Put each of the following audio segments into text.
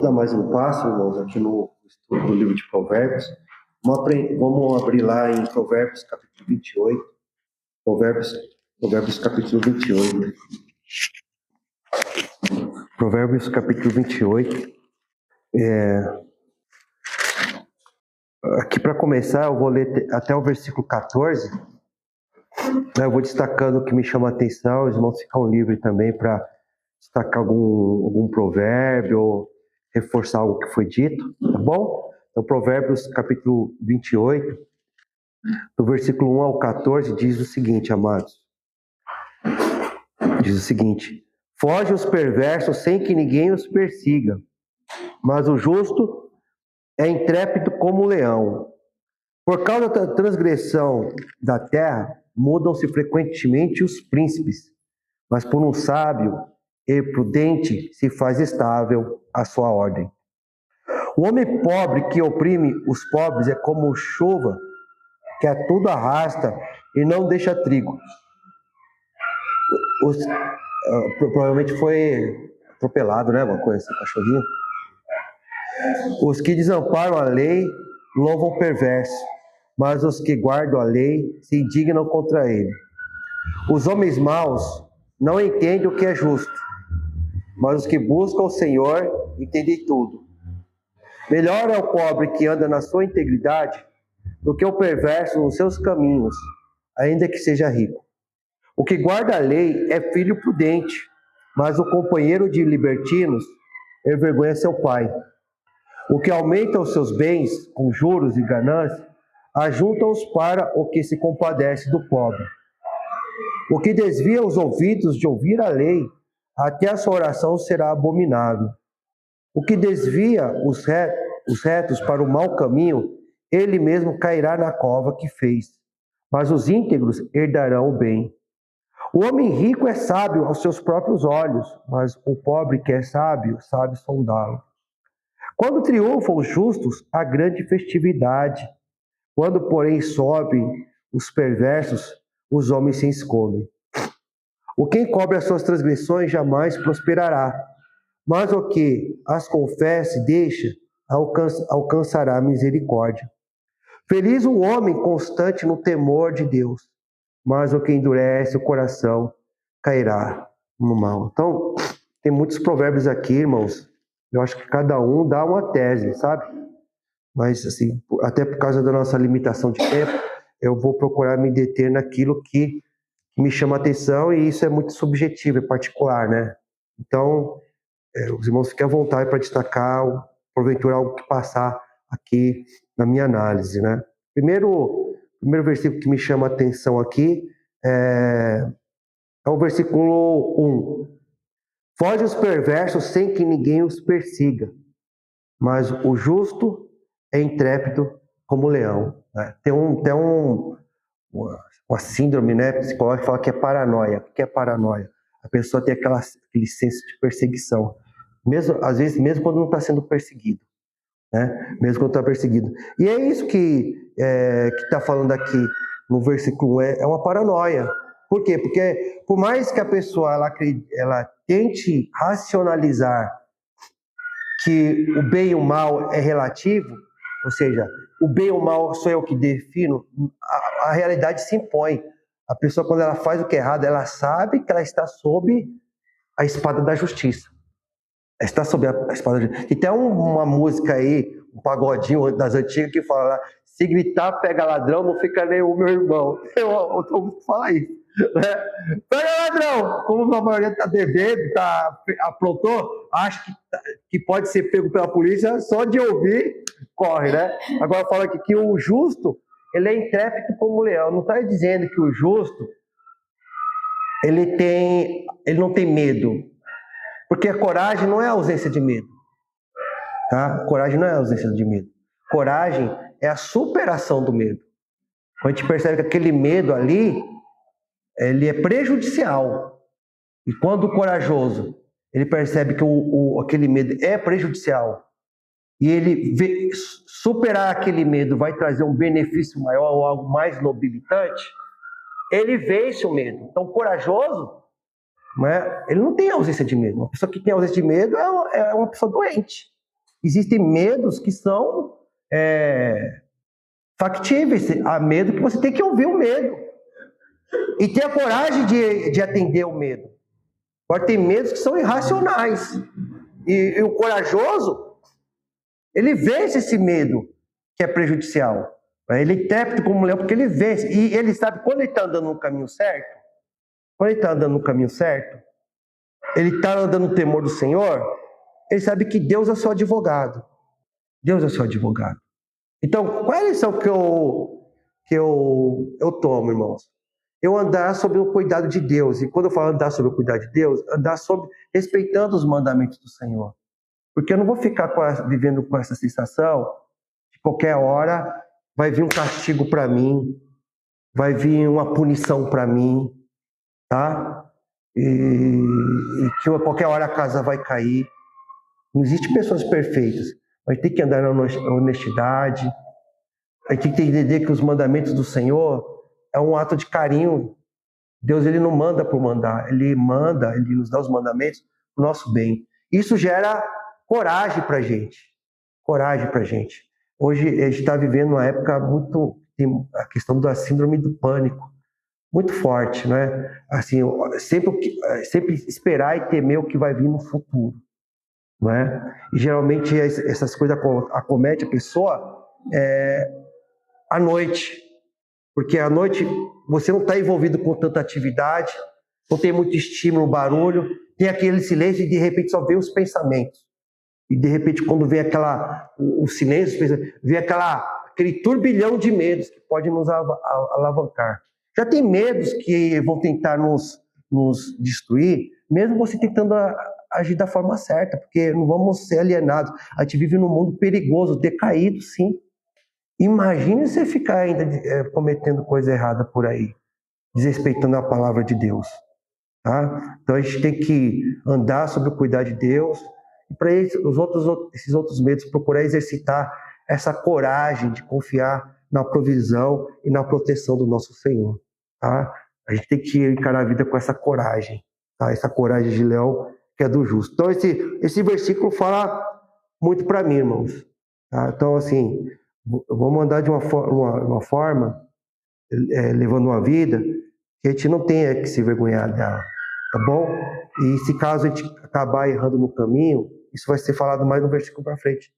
Dar mais um passo, irmãos, aqui no estudo do livro de Provérbios. Vamos abrir lá em Provérbios, capítulo 28. Provérbios capítulo 28. Provérbios, capítulo 28. Aqui, para começar, eu vou ler até o versículo 14. Eu vou destacando o que me chama a atenção. Os irmãos ficam livres também para destacar algum provérbio ou reforçar algo que foi dito, tá bom? Então, Provérbios, capítulo 28, do versículo 1 ao 14, diz o seguinte, amados. Diz o seguinte: foge os perversos sem que ninguém os persiga, mas o justo é intrépido como o leão. Por causa da transgressão da terra, mudam-se frequentemente os príncipes, mas por um sábio e prudente se faz estável a sua ordem. O homem pobre que oprime os pobres é como chuva que a tudo arrasta e não deixa trigo. Provavelmente foi atropelado, né? Uma coisa assim, cachorrinho. Os que desamparam a lei louvam o perverso, mas os que guardam a lei se indignam contra ele. Os homens maus não entendem o que é justo, mas os que buscam o Senhor entendem tudo. Melhor é o pobre que anda na sua integridade do que o perverso nos seus caminhos, ainda que seja rico. O que guarda a lei é filho prudente, mas o companheiro de libertinos envergonha seu pai. O que aumenta os seus bens com juros e ganância, ajunta-os para o que se compadece do pobre. O que desvia os ouvidos de ouvir a lei, até a sua oração será abominável. O que desvia os retos para o mau caminho, ele mesmo cairá na cova que fez. Mas os íntegros herdarão o bem. O homem rico é sábio aos seus próprios olhos, mas o pobre que é sábio, sabe sondá-lo. Quando triunfam os justos, há grande festividade. Quando, porém, sobem os perversos, os homens se escondem. O que encobre as suas transgressões jamais prosperará, mas o que as confessa e deixa, alcançará misericórdia. Feliz o homem constante no temor de Deus, mas o que endurece o coração cairá no mal. Então, tem muitos provérbios aqui, irmãos. Eu acho que cada um dá uma tese, sabe? Mas, assim, até por causa da nossa limitação de tempo, eu vou procurar me deter naquilo que me chama a atenção, e isso é muito subjetivo, é particular, né? Então, os irmãos fiquem à vontade para destacar, porventura, algo que passar aqui na minha análise, né? Primeiro versículo que me chama a atenção aqui é o versículo 1. Foge os perversos sem que ninguém os persiga, mas o justo é intrépido como o leão. Né? Tem uma síndrome, né, psicológica que fala que é paranoia. O que é paranoia? A pessoa tem aquele senso de perseguição. Às vezes, mesmo quando não está sendo perseguido. Né? Mesmo quando está perseguido. E é isso que está falando aqui no versículo 1, é uma paranoia. Por quê? Porque por mais que a pessoa ela tente racionalizar que o bem e o mal é relativo, ou seja, o bem e o mal sou eu que defino, a realidade se impõe. A pessoa, quando ela faz o que é errado, ela sabe que ela está sob a espada da justiça. Ela está sob a espada da justiça. E tem uma música aí, um pagodinho das antigas, que fala: se gritar, pega ladrão, não fica nem o meu irmão. Eu ouço falar isso. Né? Pega ladrão! Como a maioria está devendo, aprontou, acho que pode ser pego pela polícia, só de ouvir, corre, né? Agora fala aqui que o justo, ele é intrépido como o leão. Não está dizendo que o justo, ele não tem medo. Porque a coragem não é a ausência de medo. Tá? Coragem não é a ausência de medo. Coragem é a superação do medo. Quando a gente percebe que aquele medo ali, ele é prejudicial. E quando o corajoso, ele percebe que aquele medo é prejudicial, e ele superar aquele medo vai trazer um benefício maior ou algo mais nobilitante, ele vence o medo. Então, o corajoso, né, ele não tem ausência de medo. Uma pessoa que tem ausência de medo é uma pessoa doente. Existem medos que são factíveis. Há medo que você tem que ouvir o medo e ter a coragem de atender o medo. Agora, tem medos que são irracionais. E o corajoso, ele vence esse medo que é prejudicial. Ele é intérprete como um leão, porque ele vence. E ele sabe, quando ele está andando no caminho certo, ele está andando no temor do Senhor, ele sabe que Deus é seu advogado. Deus é seu advogado. Então, qual é a lição que eu tomo, irmãos? Eu andar sob o cuidado de Deus. E quando eu falo andar sob o cuidado de Deus, andar respeitando os mandamentos do Senhor. Porque eu não vou ficar vivendo com essa sensação de qualquer hora vai vir um castigo para mim, vai vir uma punição para mim, tá? E que a qualquer hora a casa vai cair. Não existem pessoas perfeitas. A gente tem que andar na honestidade. A gente tem que entender que os mandamentos do Senhor é um ato de carinho. Deus, ele não manda por mandar. Ele nos dá os mandamentos para o nosso bem. Isso gera coragem para a gente. Coragem para a gente. Hoje a gente está vivendo uma época tem a questão da síndrome do pânico muito forte, né? Assim, sempre esperar e temer o que vai vir no futuro, né? E geralmente essas coisas acometem a pessoa à noite, porque à noite você não está envolvido com tanta atividade, não tem muito estímulo, barulho, tem aquele silêncio e de repente só vem os pensamentos. E de repente, quando vem o silêncio, vem aquele turbilhão de medos que pode nos alavancar. Já tem medos que vão tentar nos destruir, mesmo você tentando agir da forma certa, porque não vamos ser alienados. A gente vive num mundo perigoso, decaído, sim. Imagine você ficar ainda cometendo coisa errada por aí, desrespeitando a palavra de Deus. Tá? Então a gente tem que andar sob o cuidado de Deus, e para esses outros medos, procurar exercitar essa coragem de confiar na provisão e na proteção do nosso Senhor. Tá? A gente tem que encarar a vida com essa coragem, tá? Essa coragem de leão que é do justo. Então esse versículo fala muito para mim, irmãos. Tá? Então, assim, vamos andar de uma forma, levando uma vida que a gente não tenha que se vergonhar dela. Tá bom? E se caso a gente acabar errando no caminho, isso vai ser falado mais no versículo para frente.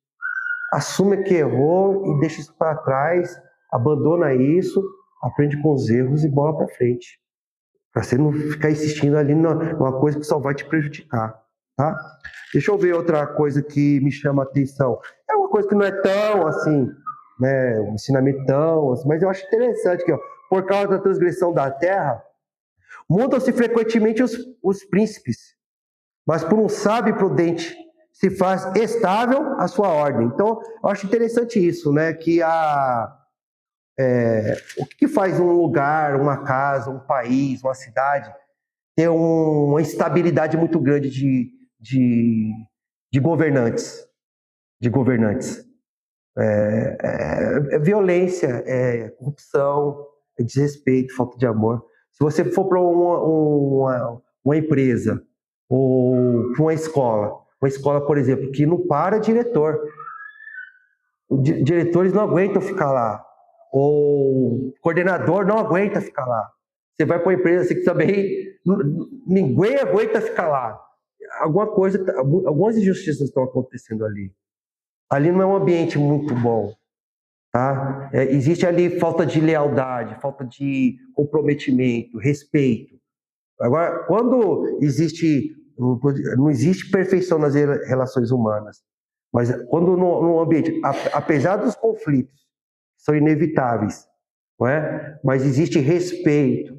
Assume que errou e deixa isso para trás, abandona isso, aprende com os erros e bola para frente. Para você não ficar insistindo ali numa coisa que só vai te prejudicar. Tá? Deixa eu ver outra coisa que me chama a atenção. É uma coisa que não é tão assim, né, um ensinamento tão assim, mas eu acho interessante que, ó, por causa da transgressão da terra, mudam-se frequentemente os príncipes, mas por um sábio e prudente se faz estável a sua ordem. Então, eu acho interessante isso, né? Que o que faz um lugar, uma casa, um país, uma cidade ter uma instabilidade muito grande de governantes, violência, corrupção, desrespeito, falta de amor. Se você for para uma empresa ou para uma escola, por exemplo, que não para diretor, diretores não aguentam ficar lá, ou coordenador não aguenta ficar lá. Você vai para uma empresa assim que também ninguém aguenta ficar lá. Algumas injustiças estão acontecendo ali. Ali não é um ambiente muito bom. Tá? Existe ali falta de lealdade, falta de comprometimento, respeito. Agora, quando não existe perfeição nas relações humanas, mas quando no ambiente, apesar dos conflitos, são inevitáveis, não é? Mas existe respeito,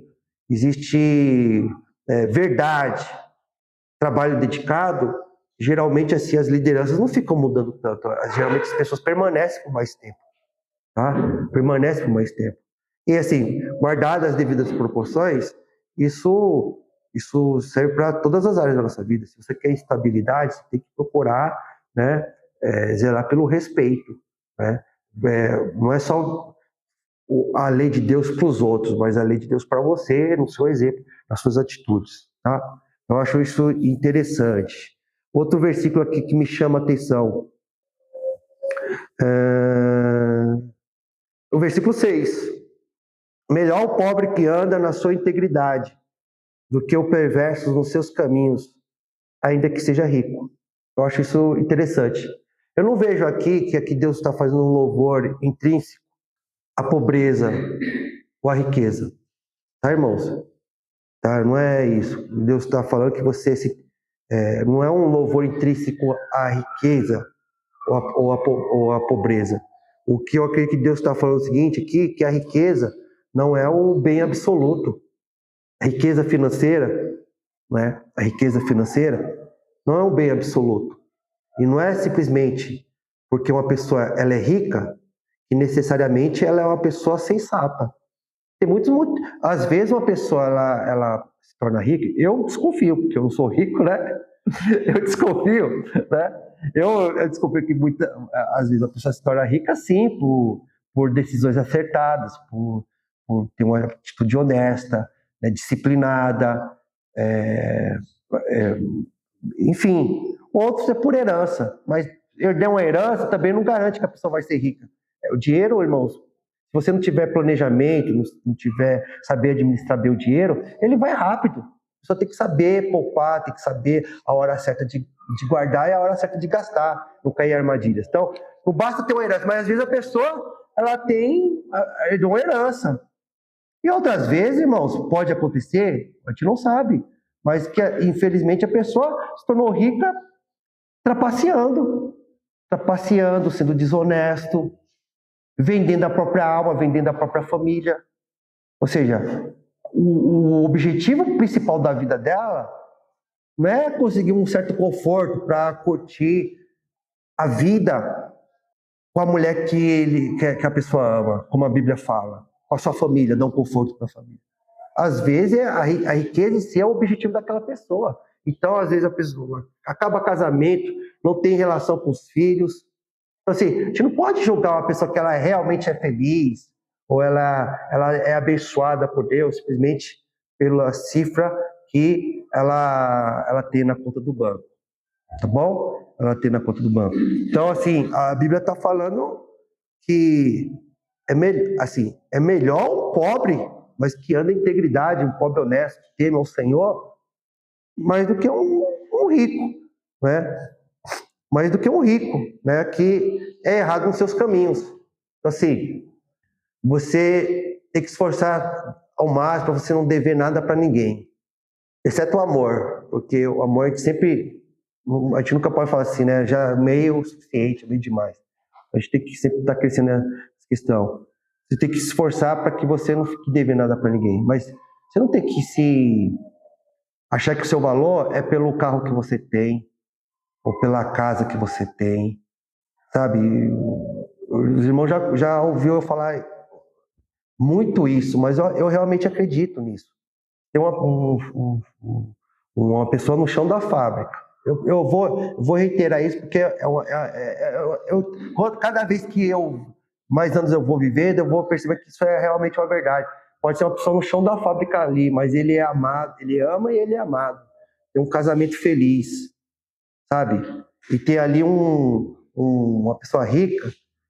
existe verdade, trabalho dedicado, geralmente assim as lideranças não ficam mudando tanto, geralmente as pessoas permanecem por mais tempo. Tá? Permanece por mais tempo. E assim, guardadas as devidas proporções, isso serve para todas as áreas da nossa vida. Se você quer estabilidade, você tem que procurar, né, zelar pelo respeito. Né? Não é só a lei de Deus para os outros, mas a lei de Deus para você, no seu exemplo, nas suas atitudes. Tá? Eu acho isso interessante. Outro versículo aqui que me chama a atenção, O versículo 6. Melhor o pobre que anda na sua integridade do que o perverso nos seus caminhos, ainda que seja rico. Eu acho isso interessante. Eu não vejo aqui que aqui Deus está fazendo um louvor intrínseco à pobreza ou à riqueza. Tá, irmãos? Tá? Não é isso. Deus está falando que você não é um louvor intrínseco à riqueza ou à pobreza. O que eu acredito que Deus está falando é o seguinte aqui, que a riqueza não é um bem absoluto. A riqueza financeira, né? A riqueza financeira não é um bem absoluto. E não é simplesmente porque uma pessoa ela é rica que necessariamente ela é uma pessoa sensata. Tem às vezes uma pessoa ela se torna rica. Eu desconfio, porque eu não sou rico, né? Eu desconfio, né? Eu desconfio que às vezes a pessoa se torna rica sim por decisões acertadas, por ter uma atitude honesta, né, disciplinada, enfim. Outros é por herança, mas herdar uma herança também não garante que a pessoa vai ser rica. O dinheiro, irmãos, se você não tiver planejamento, não tiver saber administrar bem o dinheiro, ele vai rápido. Só tem que saber poupar, tem que saber a hora certa de guardar e a hora certa de gastar, não cair em armadilhas. Então, não basta ter uma herança, mas às vezes a pessoa ela herdou uma herança. E outras vezes, irmãos, pode acontecer, a gente não sabe, mas que infelizmente a pessoa se tornou rica trapaceando, sendo desonesto, vendendo a própria alma, vendendo a própria família. Ou seja, o objetivo principal da vida dela não é conseguir um certo conforto para curtir a vida com a mulher que a pessoa ama, como a Bíblia fala, com a sua família, dar um conforto para a família. Às vezes, a riqueza em si é o objetivo daquela pessoa. Então, às vezes, a pessoa acaba casamento, não tem relação com os filhos. Então, assim, a gente não pode julgar uma pessoa que ela realmente é feliz, ou ela é abençoada por Deus, simplesmente pela cifra que ela tem na conta do banco. Tá bom? Ela tem na conta do banco. Então, assim, a Bíblia está falando que é melhor um pobre, mas que anda em integridade, um pobre honesto, que teme ao Senhor, mais do que um rico, né? Mais do que um rico, né? Que é errado nos seus caminhos. Então, assim, você tem que se esforçar ao máximo para você não dever nada para ninguém, exceto o amor, porque o amor a gente nunca pode falar assim, né? Já meio o suficiente, meio demais. A gente tem que sempre estar crescendo nessa questão. Você tem que se esforçar para que você não fique devendo nada para ninguém. Mas você não tem que se achar que o seu valor é pelo carro que você tem, ou pela casa que você tem, sabe? Os irmãos já ouviu eu falar muito isso, mas eu realmente acredito nisso. Tem uma pessoa no chão da fábrica. Eu vou reiterar isso porque cada vez que mais anos eu vou viver, eu vou perceber que isso é realmente uma verdade. Pode ser uma pessoa no chão da fábrica ali, mas ele é amado, ele ama e ele é amado. Tem um casamento feliz, sabe? E tem ali uma pessoa rica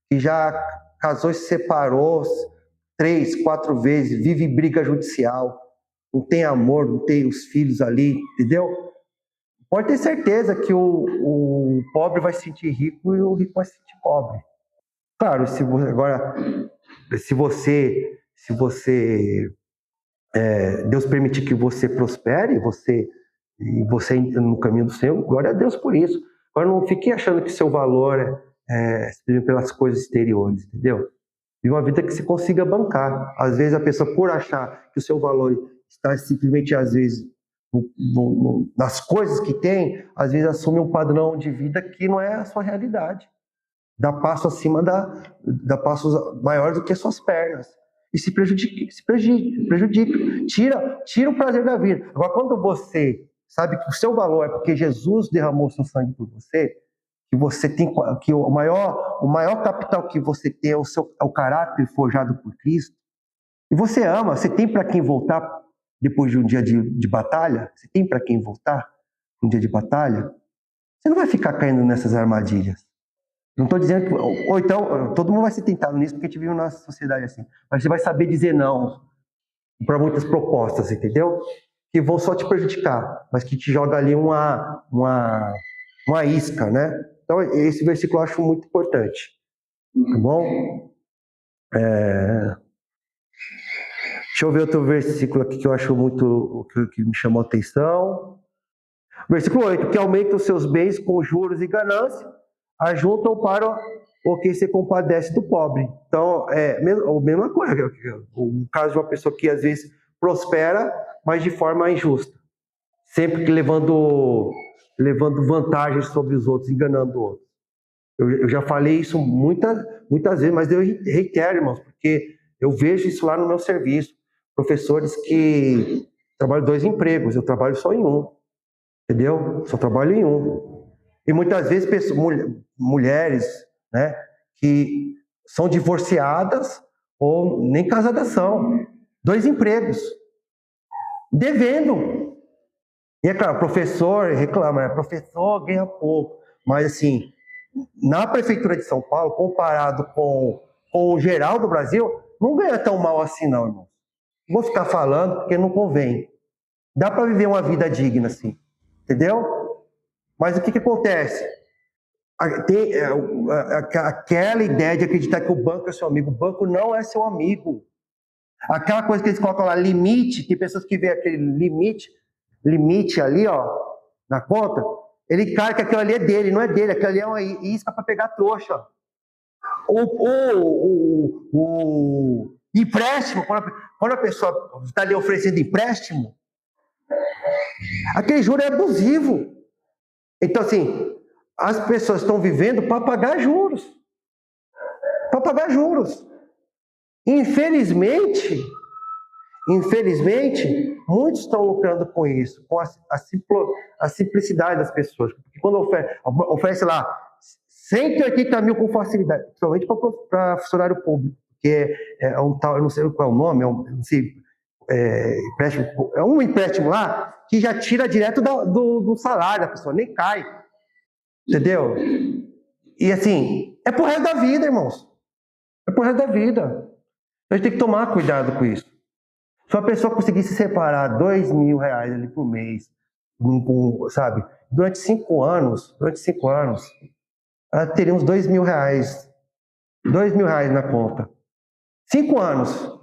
que já casou e se separou 3, 4 vezes, vive em briga judicial, não tem amor, não tem os filhos ali, entendeu? Pode ter certeza que o pobre vai se sentir rico e o rico vai se sentir pobre. Claro, se você Deus permitir que você prospere, e você entra no caminho do Senhor, glória a Deus por isso. Agora não fique achando que seu valor é pelas coisas exteriores, entendeu? Viva uma vida que se consiga bancar. Às vezes a pessoa, por achar que o seu valor está simplesmente, às vezes, nas coisas que tem, às vezes assume um padrão de vida que não é a sua realidade. Dá passo acima, dá passos maiores do que as suas pernas. E se prejudica. Tira o prazer da vida. Agora, quando você sabe que o seu valor é porque Jesus derramou seu sangue por você, que você tem, que o maior capital que você tem é o caráter forjado por Cristo, e você ama, você tem para quem voltar depois de um dia de batalha, você tem para quem voltar um dia de batalha, você não vai ficar caindo nessas armadilhas. Não estou dizendo que... Ou então, todo mundo vai ser tentado nisso, porque a gente vive numa sociedade assim. Mas você vai saber dizer não para muitas propostas, entendeu? Que vão só te prejudicar, mas que te joga ali uma isca, né? Então, esse versículo eu acho muito importante. Tá bom? Deixa eu ver outro versículo aqui que eu acho muito... que me chamou a atenção. Versículo 8. Que aumenta os seus bens com juros e ganância, ajuntam para o que se compadece do pobre. Então, a mesma coisa. O caso de uma pessoa que às vezes prospera, mas de forma injusta. Sempre que levando vantagens sobre os outros, enganando outros. Eu já falei isso muitas vezes, mas eu reitero, irmãos, porque eu vejo isso lá no meu serviço. Professores que trabalham 2 empregos, eu trabalho só em um. Entendeu? Só trabalho em um. E muitas vezes mulheres, né, que são divorciadas ou nem casadas são. 2 empregos. Devendo. E é claro, professor reclama, professor ganha pouco. Mas assim, na Prefeitura de São Paulo, comparado com o geral do Brasil, não ganha tão mal assim não, irmão. Não vou ficar falando porque não convém. Dá para viver uma vida digna assim. Entendeu? Mas o que acontece? Tem aquela ideia de acreditar que o banco é seu amigo. O banco não é seu amigo. Aquela coisa que eles colocam lá, limite, tem pessoas que vê aquele limite ali, ó, na conta, ele cai que aquilo ali é dele, não é dele, aquilo ali é uma isca para pegar trouxa. O empréstimo, quando a pessoa está ali oferecendo empréstimo, aquele juro é abusivo. Então, assim, as pessoas estão vivendo para pagar juros. Para pagar juros. Infelizmente, muitos estão lucrando com isso, com a simplicidade das pessoas. Porque quando oferece lá 180 mil com facilidade, principalmente para funcionário público, que é um tal, eu não sei qual é o nome, não sei, empréstimo, é um empréstimo lá que já tira direto do salário da pessoa, nem cai. Entendeu? E assim, é pro resto da vida, irmãos. É pro resto da vida. A gente tem que tomar cuidado com isso. Se uma pessoa conseguir se separar R$2.000 ali por mês, sabe? Durante 5 anos, ela teria uns R$2.000. R$2.000 na conta. 5 anos.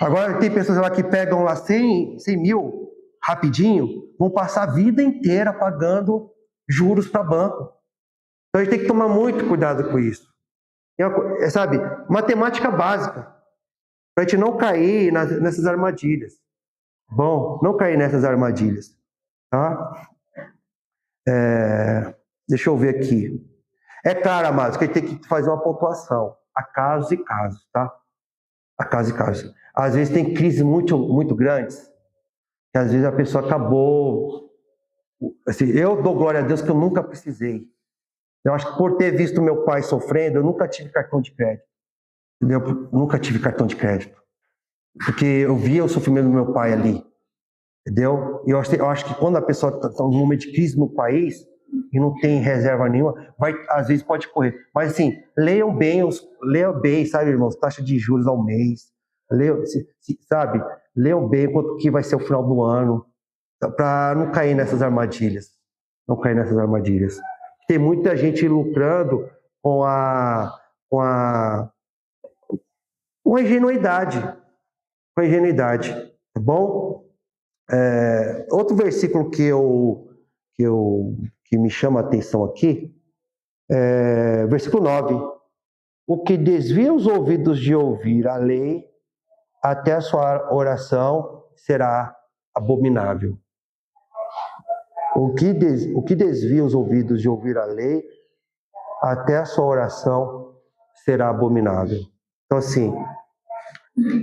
Agora tem pessoas lá que pegam lá 100 mil rapidinho, vão passar a vida inteira pagando juros para banco. Então a gente tem que tomar muito cuidado com isso. Sabe, matemática básica, para a gente não cair nessas armadilhas. Bom, não cair nessas armadilhas. Tá? Deixa eu ver aqui. É claro, amados, que a gente tem que fazer uma pontuação. A casos e casos, tá? A casos e casos. Às vezes tem crises muito, muito grandes, que às vezes a pessoa acabou... Assim, eu dou glória a Deus que eu nunca precisei. Eu acho que por ter visto meu pai sofrendo, eu nunca tive cartão de crédito. Entendeu? Nunca tive cartão de crédito. Porque eu via o sofrimento do meu pai ali. Entendeu? E eu acho que quando a pessoa está num momento de crise no país e não tem reserva nenhuma, às vezes pode correr. Mas assim, leiam bem, sabe, irmãos? Taxa de juros ao mês. Sabe? Leiam bem quanto que vai ser o final do ano. Para não cair nessas armadilhas. Não cair nessas armadilhas. Tem muita gente lucrando com a ingenuidade. Com a ingenuidade. Tá bom? Outro versículo que me chama a atenção aqui é versículo 9. O que desvia os ouvidos de ouvir a lei, até a sua oração será abominável. O que desvia os ouvidos de ouvir a lei, até a sua oração será abominável. Então, assim,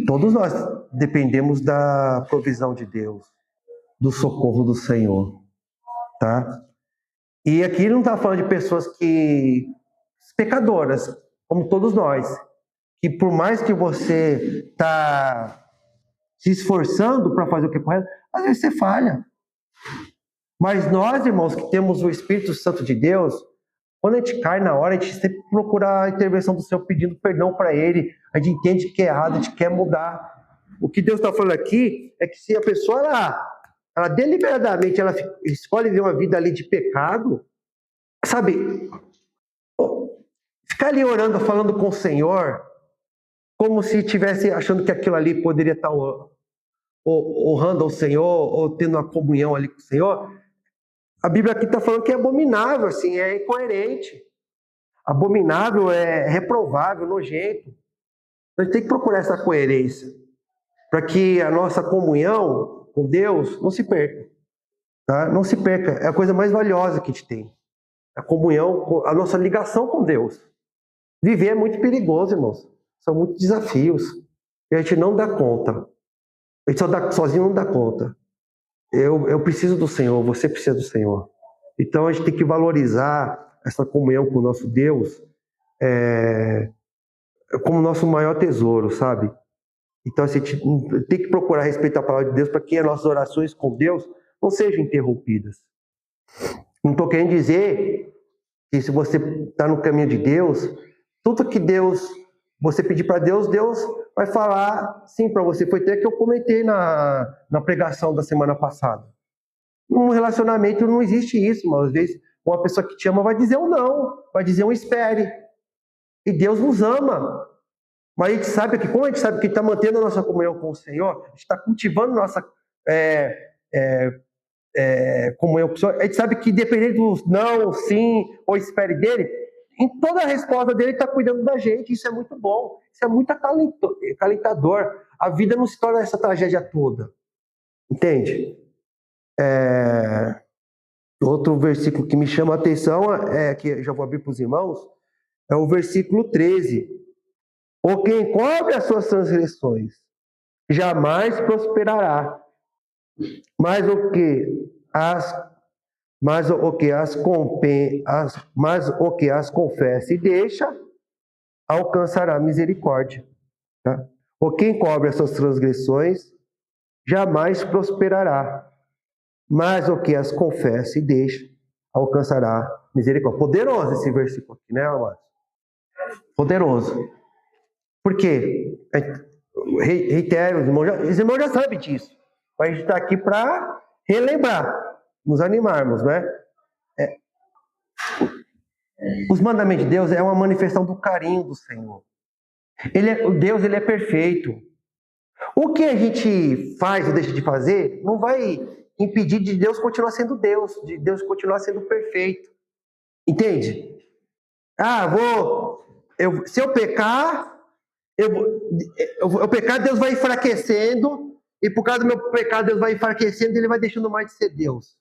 todos nós dependemos da provisão de Deus, do socorro do Senhor, tá? E aqui não está falando de pessoas pecadoras, como todos nós, que por mais que você está se esforçando para fazer o que é correto, às vezes você falha. Mas nós, irmãos, que temos o Espírito Santo de Deus, Quando a gente cai na hora, a gente sempre procura a intervenção do Senhor pedindo perdão para Ele. A gente entende que é errado, a gente quer mudar. O que Deus está falando aqui é que se a pessoa, ela deliberadamente, ela escolhe viver uma vida ali de pecado, sabe, ficar ali orando, falando com o Senhor, como se estivesse achando que aquilo ali poderia estar honrando ao Senhor, ou tendo uma comunhão ali com o Senhor, a Bíblia aqui está falando que é abominável, assim, é incoerente. Abominável, é reprovável, nojento. A gente tem que procurar essa coerência, para que a nossa comunhão com Deus não se perca. Tá? Não se perca, é a coisa mais valiosa que a gente tem. A comunhão, a nossa ligação com Deus. Viver é muito perigoso, irmãos. São muitos desafios. E a gente não dá conta. A gente sozinho não dá conta. Eu preciso do Senhor, você precisa do Senhor. Então a gente tem que valorizar essa comunhão com o nosso Deus como nosso maior tesouro, sabe? Então assim, a gente tem que procurar respeitar a palavra de Deus para que as nossas orações com Deus não sejam interrompidas. Não estou querendo dizer que se você está no caminho de Deus, tudo que você pedir para Deus, Deus vai falar sim para você. Foi até que eu comentei na pregação da semana passada. Num relacionamento não existe isso, mas às vezes uma pessoa que te ama vai dizer um não, vai dizer um espere. E Deus nos ama. Mas a gente sabe que, como a gente sabe que está mantendo a nossa comunhão com o Senhor, a gente está cultivando nossa comunhão com o Senhor, a gente sabe que dependendo do não, sim ou espere dele, em toda a resposta dele ele está cuidando da gente. Isso é muito bom, isso é muito acalentador. A vida não se torna essa tragédia toda, entende? Outro versículo que me chama a atenção, que já vou abrir para os irmãos, é o versículo 13. Ou quem cobre as suas transgressões jamais prosperará, mas o que as confessa e deixa, alcançará misericórdia. Tá? Ou quem cobre as suas transgressões jamais prosperará, mas o que as confessa e deixa, alcançará misericórdia. Poderoso esse versículo aqui, né, amados? Poderoso. Por quê? Reitero, os irmãos já sabem disso. Mas a gente está aqui para relembrar, nos animarmos, né? Os mandamentos de Deus é uma manifestação do carinho do Senhor. Deus ele é perfeito. O que a gente faz ou deixa de fazer não vai impedir de Deus continuar sendo Deus, de Deus continuar sendo perfeito. Entende? Se eu pecar, eu pecar, Deus vai enfraquecendo, e por causa do meu pecado, Deus vai enfraquecendo e ele vai deixando mais de ser Deus.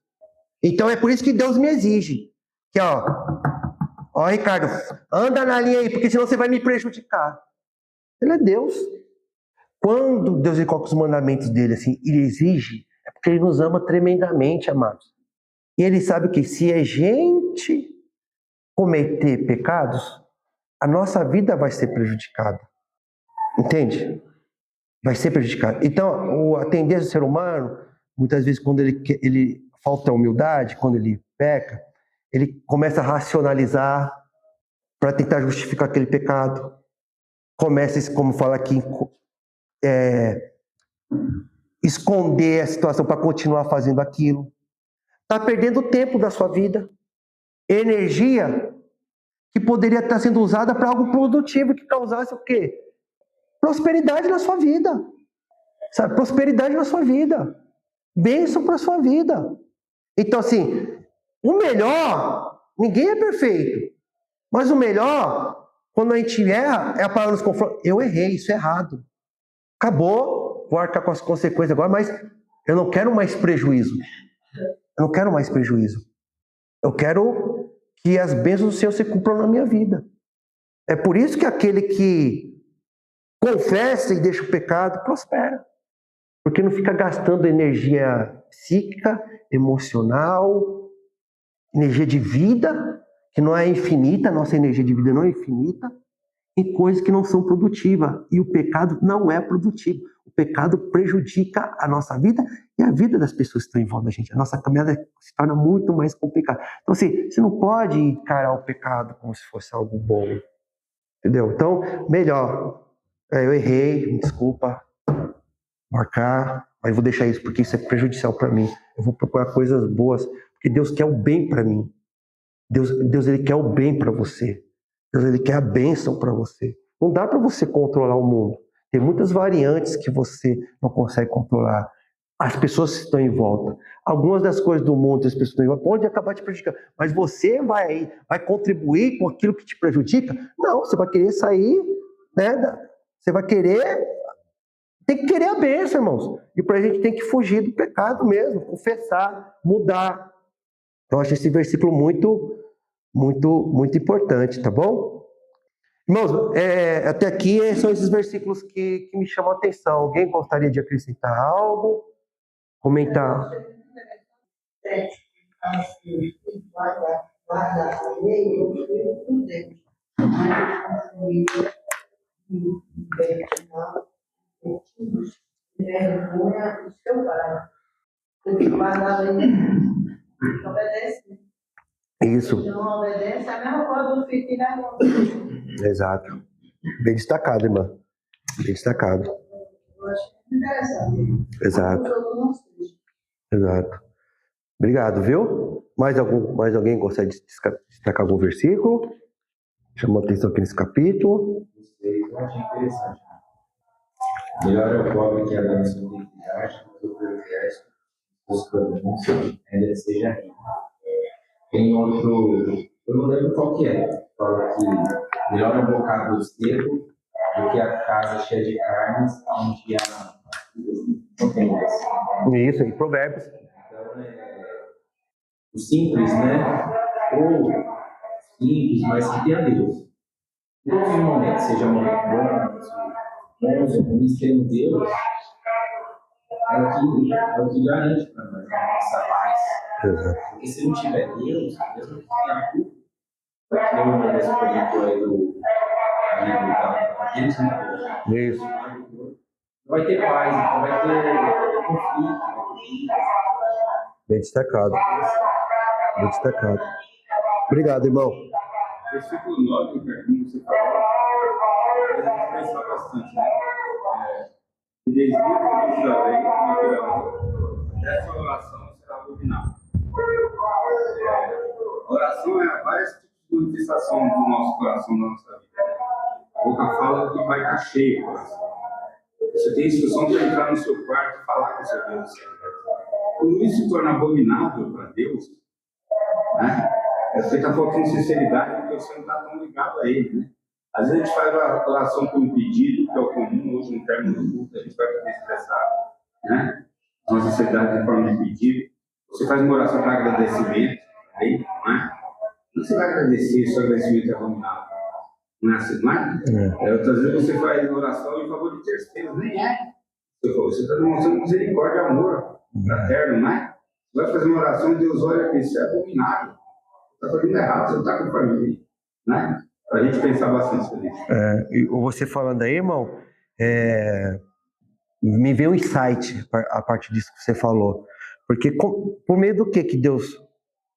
Então é por isso que Deus me exige. Que, ó, Ricardo, anda na linha aí, porque senão você vai me prejudicar. Ele é Deus. Quando Deus coloca os mandamentos dele assim, ele exige, é porque ele nos ama tremendamente, amados. E ele sabe que se a gente cometer pecados, a nossa vida vai ser prejudicada. Entende? Vai ser prejudicada. Então, a tendência do ser humano, muitas vezes, quando ele falta humildade, quando ele peca, ele começa a racionalizar para tentar justificar aquele pecado. Começa, como fala aqui, esconder a situação para continuar fazendo aquilo. Está perdendo tempo da sua vida. Energia que poderia estar sendo usada para algo produtivo que causasse o quê? Prosperidade na sua vida. Sabe? Prosperidade na sua vida. Bênção para a sua vida. Então, assim, o melhor, ninguém é perfeito. Mas o melhor, quando a gente erra, é a palavra nos confronta. Eu errei, isso é errado. Acabou, vou arcar com as consequências agora, mas eu não quero mais prejuízo. Eu não quero mais prejuízo. Eu quero que as bênçãos do Senhor se cumpram na minha vida. É por isso que aquele que confessa e deixa o pecado, prospera. Porque não fica gastando energia psíquica, emocional, energia de vida, que não é infinita, nossa energia de vida não é infinita, em coisas que não são produtivas. E o pecado não é produtivo. O pecado prejudica a nossa vida e a vida das pessoas que estão em volta da gente. A nossa caminhada se torna muito mais complicada. Então, assim, você não pode encarar o pecado como se fosse algo bom. Entendeu? Então, melhor. Eu errei, me desculpa. Marcar, mas vou deixar isso porque isso é prejudicial para mim. Eu vou procurar coisas boas, porque Deus quer o bem para mim. Deus ele quer o bem para você. Deus ele quer a bênção para você. Não dá para você controlar o mundo. Tem muitas variantes que você não consegue controlar. As pessoas que estão em volta. Algumas das coisas do mundo, as pessoas que estão em volta, podem acabar te prejudicando. Mas você vai contribuir com aquilo que te prejudica? Não, você vai querer sair, né? Você vai querer. Tem que querer a bênção, irmãos. E para a gente tem que fugir do pecado mesmo, confessar, mudar. Então, eu acho esse versículo muito, muito, muito importante, tá bom? Irmãos, até aqui são esses versículos que me chamam a atenção. Alguém gostaria de acrescentar algo? Comentar? Vergonha do seu pai. Porque guardava ele obedece. Isso. Se não obedece, a mesma coisa do filho que vergonha. Exato. Bem destacado, irmã. Bem destacado. Eu acho interessante. Exato. Exato. Obrigado, viu? Mais alguém gostaria de destacar algum versículo? Chamou a atenção aqui nesse capítulo. Eu achei interessante. Melhor é o pobre que anda na sua identidade do que o perverso buscando ainda que seja rico. Tem outro, eu não lembro qual que é, fala que melhor é um bocado seco do que a casa cheia de carnes onde há não tem mais. Isso aí, Provérbios. Então, o simples, né? Ou simples, mas que tenha Deus. Em todos os momentos, seja momento bons ou ruins, tendo Deus, é o que garante para nós a nossa paz. Exato. Porque se não tiver Deus, mesmo que tenha tudo, vai ter uma desse comentou aí do amigo daqueles, né? Isso. Não vai ter paz, não vai ter conflito. Bem destacado. Bem destacado. Obrigado, irmão. Versículo 9, como você falou, a gente pensar bastante, né? E desvia o Deus da lei, até sua oração será abominável. Oração é vários tipos de manifestação do nosso coração, da nossa vida. Né? A boca fala que vai estar cheio o coração. Você tem instrução para entrar no seu quarto e falar com o seu Deus. Quando isso se torna abominável para Deus, né? É porque está faltando sinceridade, porque você não está tão ligado a Ele, né? Às vezes a gente faz a oração por um pedido, que é o comum hoje no término do culto, a gente vai poder expressar, né? Nossa sociedade de forma de pedido. Você faz uma oração para agradecimento, aí, não é? Você vai agradecer, seu agradecimento é abominável. Não é assim, não é? Outras vezes você faz uma oração em favor de terceiros, nem é. Você está demonstrando misericórdia e amor fraterno, não é? Você vai fazer uma oração e Deus olha e isso é abominável. Você está fazendo errado, você não está com família, né? Para a gente pensar bastante sobre isso. E você falando aí, irmão, me veio um insight a partir disso que você falou. Porque por meio do que Deus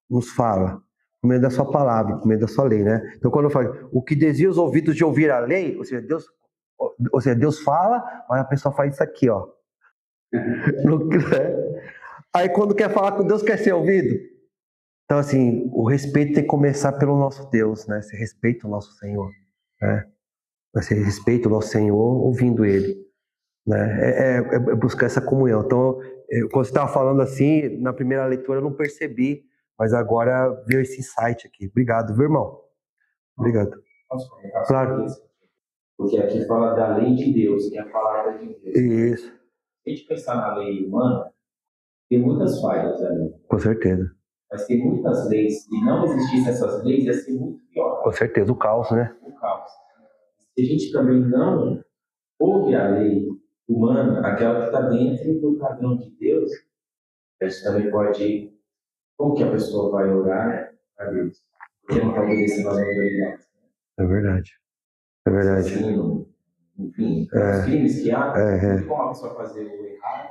nos fala? Por meio da sua palavra, por meio da sua lei, né? Então, quando eu falo, o que desvia os ouvidos de ouvir a lei, ou seja, Deus fala, mas a pessoa faz isso aqui, ó. Aí, quando quer falar com Deus, quer ser ouvido. Então, assim, o respeito tem que começar pelo nosso Deus, né? Você respeita o nosso Senhor, né? Você respeita o nosso Senhor ouvindo Ele, né? É buscar essa comunhão. Então, quando você estava falando assim, na primeira leitura eu não percebi, mas agora veio esse insight aqui. Obrigado, viu, irmão? Obrigado. Posso comentar Claro. sobre isso? Porque aqui fala da lei de Deus, que é a palavra de Deus. Isso, Se a gente pensar na lei humana, tem muitas falhas ali. com certeza. Mas tem muitas leis. Se não existissem essas leis, ia ser muito pior. Com certeza, o caos, né? O caos. Se a gente também não ouve a lei humana, aquela que está dentro do padrão de Deus, a gente também pode. Como que a pessoa vai orar a Deus? Porque não está obedecendo às autoridades. É verdade. É verdade. Assim, não enfim, os crimes que há, não como a pessoa fazer o errado,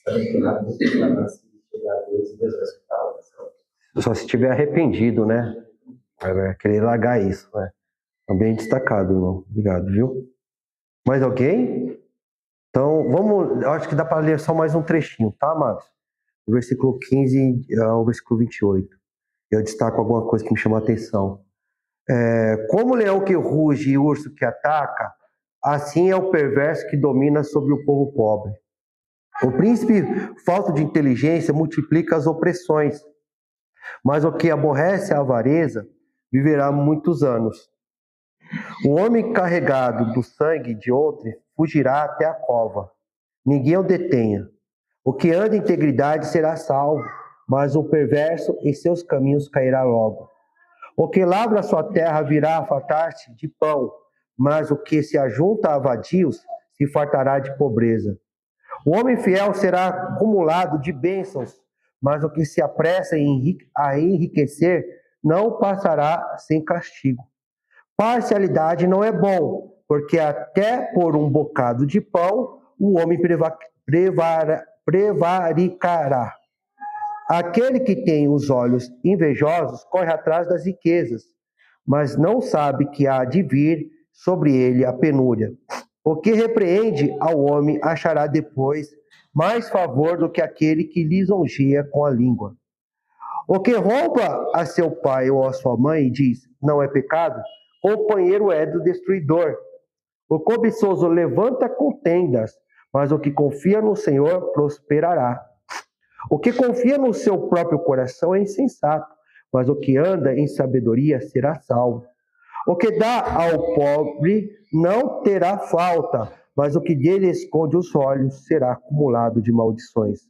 sabendo que o errado não tem nada se chegar a Deus e Deus vai escutar a oração. Só se tiver arrependido, né? Vai querer largar isso, né? Bem destacado, irmão. Obrigado, viu? Mais alguém? Então, vamos... Eu acho que dá para ler só mais um trechinho, tá, amados? Do versículo 15 ao versículo 28. Eu destaco alguma coisa que me chamou a atenção. Como o leão que ruge e o urso que ataca, assim é o perverso que domina sobre o povo pobre. O príncipe, falto de inteligência, multiplica as opressões, mas o que aborrece a avareza viverá muitos anos. O homem carregado do sangue de outro fugirá até a cova. Ninguém o detenha. O que anda em integridade será salvo, mas o perverso em seus caminhos cairá logo. O que lavra sua terra virá a fartar-se de pão, mas o que se ajunta a vadios se fartará de pobreza. O homem fiel será acumulado de bênçãos, mas o que se apressa a enriquecer não passará sem castigo. Parcialidade não é bom, porque até por um bocado de pão o homem prevaricará. Aquele que tem os olhos invejosos corre atrás das riquezas, mas não sabe que há de vir sobre ele a penúria. O que repreende ao homem achará depois mais favor do que aquele que lisonjeia com a língua. O que rouba a seu pai ou a sua mãe e diz, não é pecado, companheiro é do destruidor. O cobiçoso levanta contendas, mas o que confia no Senhor prosperará. O que confia no seu próprio coração é insensato, mas o que anda em sabedoria será salvo. O que dá ao pobre não terá falta, mas o que dele esconde os olhos será acumulado de maldições.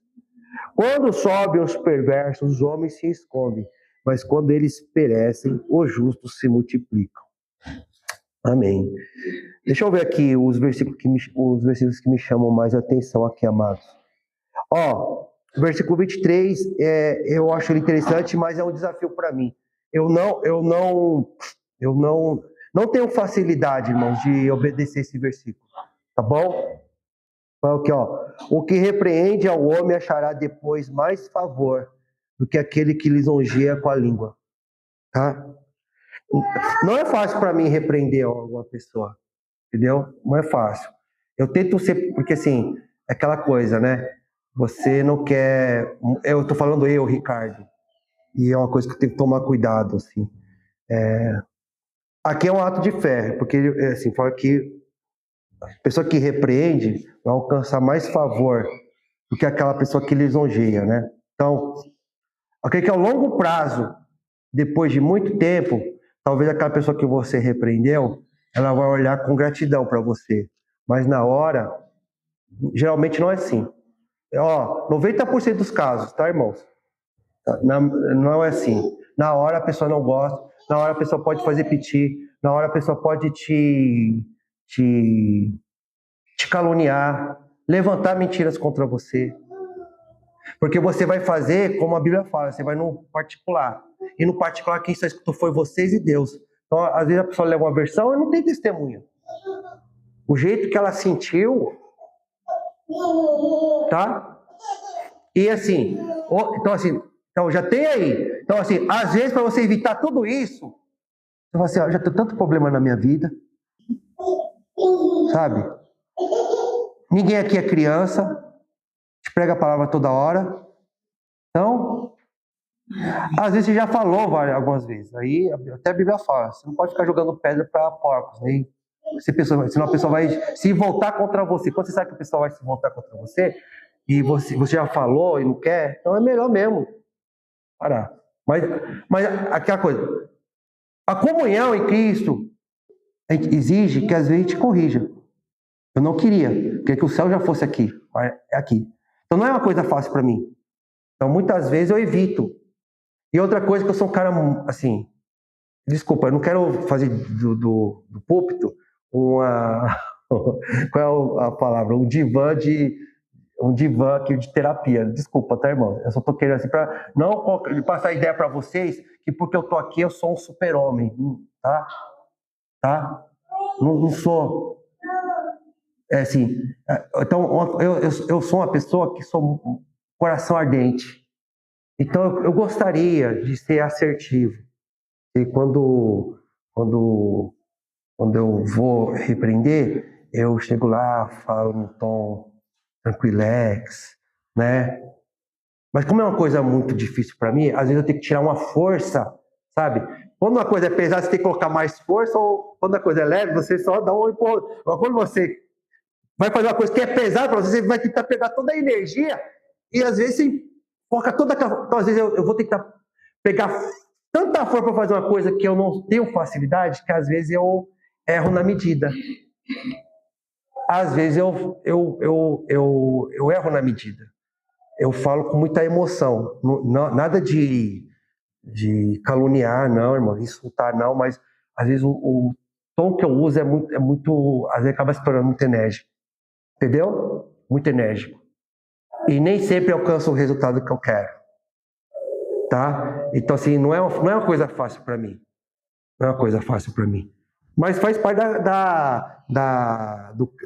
Quando sobem os perversos, os homens se escondem, mas quando eles perecem, os justos se multiplicam. Amém. Deixa eu ver aqui os versículos que me chamam mais atenção aqui, amados. Versículo 23, eu acho ele interessante, mas é um desafio para mim. Eu não tenho facilidade, irmãos, de obedecer esse versículo. Tá bom? Fala aqui, o que repreende ao homem achará depois mais favor do que aquele que lisonjeia com a língua. Tá? Não é fácil para mim repreender alguma pessoa, entendeu? Não é fácil. Eu tento ser, porque assim, é aquela coisa, né? Você não quer... Eu tô falando Ricardo, e é uma coisa que eu tenho que tomar cuidado, assim. Aqui é um ato de fé, porque, assim, fala que a pessoa que repreende vai alcançar mais favor do que aquela pessoa que lisonjeia, né? Então, ok, que ao longo prazo, depois de muito tempo, talvez aquela pessoa que você repreendeu, ela vai olhar com gratidão para você. Mas na hora, geralmente não é assim. 90% dos casos, tá, irmãos? Não é assim. Na hora a pessoa não gosta, na hora a pessoa pode fazer piti, na hora a pessoa pode te caluniar, levantar mentiras contra você. Porque você vai fazer, como a Bíblia fala, você vai no particular. E no particular quem só escutou foi vocês e Deus. Então, às vezes a pessoa leva uma versão e não tem testemunha. O jeito que ela sentiu, tá? E assim, então já tem aí. Então assim, às vezes para você evitar tudo isso, você fala assim, já tenho tanto problema na minha vida, sabe? Ninguém aqui é criança, te prega a palavra toda hora. Então, às vezes você já falou algumas vezes. Aí até a Bíblia fala, você não pode ficar jogando pedra para porcos, né? Senão a pessoa vai se voltar contra você. Quando você sabe que a pessoa vai se voltar contra você, e você já falou e não quer, então é melhor mesmo parar. Mas aquela coisa, a comunhão em Cristo exige que às vezes a gente corrija. Eu não queria que o céu já fosse aqui, mas é aqui. Então não é uma coisa fácil para mim. Então muitas vezes eu evito. E outra coisa que eu sou um cara assim, desculpa, eu não quero fazer do púlpito qual é a palavra? Um divã aqui de terapia. Desculpa, tá, irmão? Eu só tô querendo assim para não passar a ideia para vocês que porque eu tô aqui eu sou um super-homem, tá? Não sou. É assim, então eu sou uma pessoa que sou um coração ardente. Então eu gostaria de ser assertivo. E quando eu vou repreender, eu chego lá, falo num tom tranquilex, né? Mas como é uma coisa muito difícil para mim, às vezes eu tenho que tirar uma força, sabe? Quando uma coisa é pesada, você tem que colocar mais força, ou quando a coisa é leve, você só dá um empurrão. Quando você vai fazer uma coisa que é pesada para você, você vai tentar pegar toda a energia, e às vezes você coloca toda aquela. Então, às vezes eu vou tentar pegar tanta força para fazer uma coisa que eu não tenho facilidade, que às vezes eu erro na medida. Às vezes eu erro na medida. Eu falo com muita emoção. Nada de caluniar, não, irmão, insultar, não, mas às vezes o tom que eu uso é muito, às vezes acaba se tornando muito enérgico. Entendeu? Muito enérgico. E nem sempre alcanço o resultado que eu quero. Tá? Então, assim, não é uma coisa fácil para mim. Não é uma coisa fácil para mim. Mas faz parte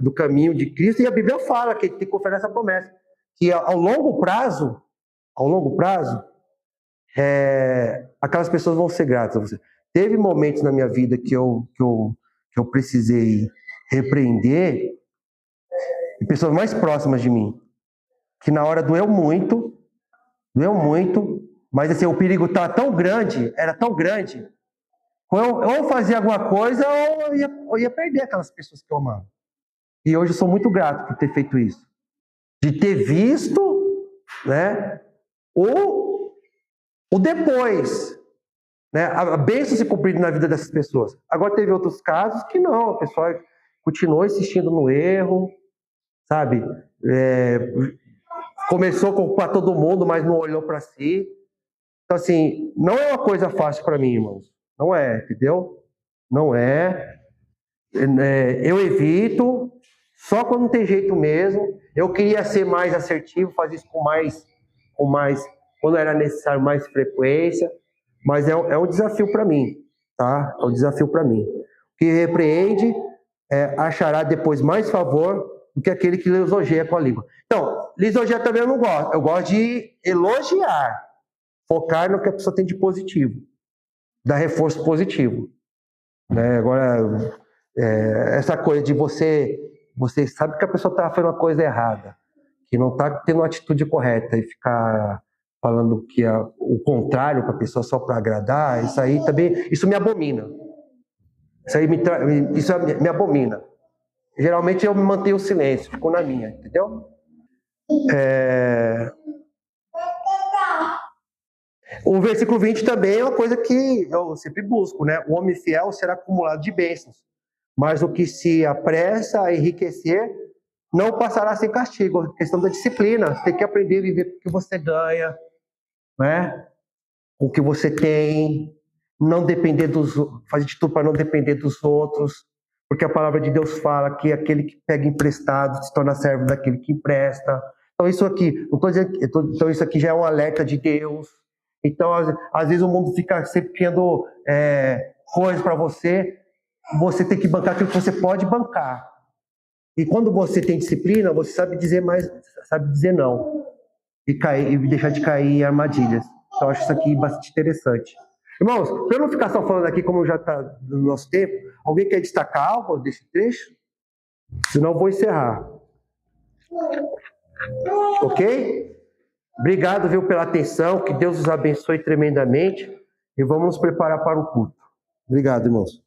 do caminho de Cristo, e a Bíblia fala que tem que confiar nessa promessa. Que ao longo prazo, aquelas pessoas vão ser gratas a você. Teve momentos na minha vida que eu precisei repreender pessoas mais próximas de mim, que na hora doeu muito, mas assim, o perigo era tão grande, ou eu fazia alguma coisa, ou eu ia perder aquelas pessoas que eu amava. E hoje eu sou muito grato por ter feito isso. De ter visto, né, o depois, né, a bênção se cumprir na vida dessas pessoas. Agora teve outros casos que não, a pessoa continuou insistindo no erro, sabe? Começou a culpar todo mundo, mas não olhou para si. Então, assim, não é uma coisa fácil para mim, irmãos. Não é, entendeu? Não é. Eu evito, só quando não tem jeito mesmo. Eu queria ser mais assertivo, fazer isso com mais, quando era necessário, mais frequência. Mas é um desafio para mim, tá? É um desafio para mim. O que repreende achará depois mais favor do que aquele que lisonjeia com a língua. Então, lisonjear também eu não gosto. Eu gosto de elogiar, focar no que a pessoa tem de positivo, dar reforço positivo. Né? Agora, essa coisa de você sabe que a pessoa está fazendo uma coisa errada, que não está tendo uma atitude correta, e ficar falando que o contrário para a pessoa só para agradar, isso aí também, isso me abomina. Isso me abomina. Geralmente eu me mantenho o silêncio, fico na minha, entendeu? O versículo 20 também é uma coisa que eu sempre busco, né? O homem fiel será acumulado de bênçãos, mas o que se apressa a enriquecer não passará sem castigo. A questão da disciplina, você tem que aprender a viver com o que você ganha, né? Com o que você tem, não depender fazer de tudo para não depender dos outros, porque a palavra de Deus fala que aquele que pega emprestado se torna servo daquele que empresta. Então isso aqui, então isso aqui já é um alerta de Deus. Então às vezes o mundo fica sempre criando coisas para você tem que bancar aquilo que você pode bancar. E quando você tem disciplina, você sabe dizer não e deixar de cair em armadilhas. Então, eu acho isso aqui bastante interessante. Irmãos, para eu não ficar só falando aqui como já está no nosso tempo, alguém quer destacar algo desse trecho? Senão eu vou encerrar. Ok? Obrigado, viu, pela atenção. Que Deus os abençoe tremendamente. E vamos nos preparar para o culto. Obrigado, irmãos.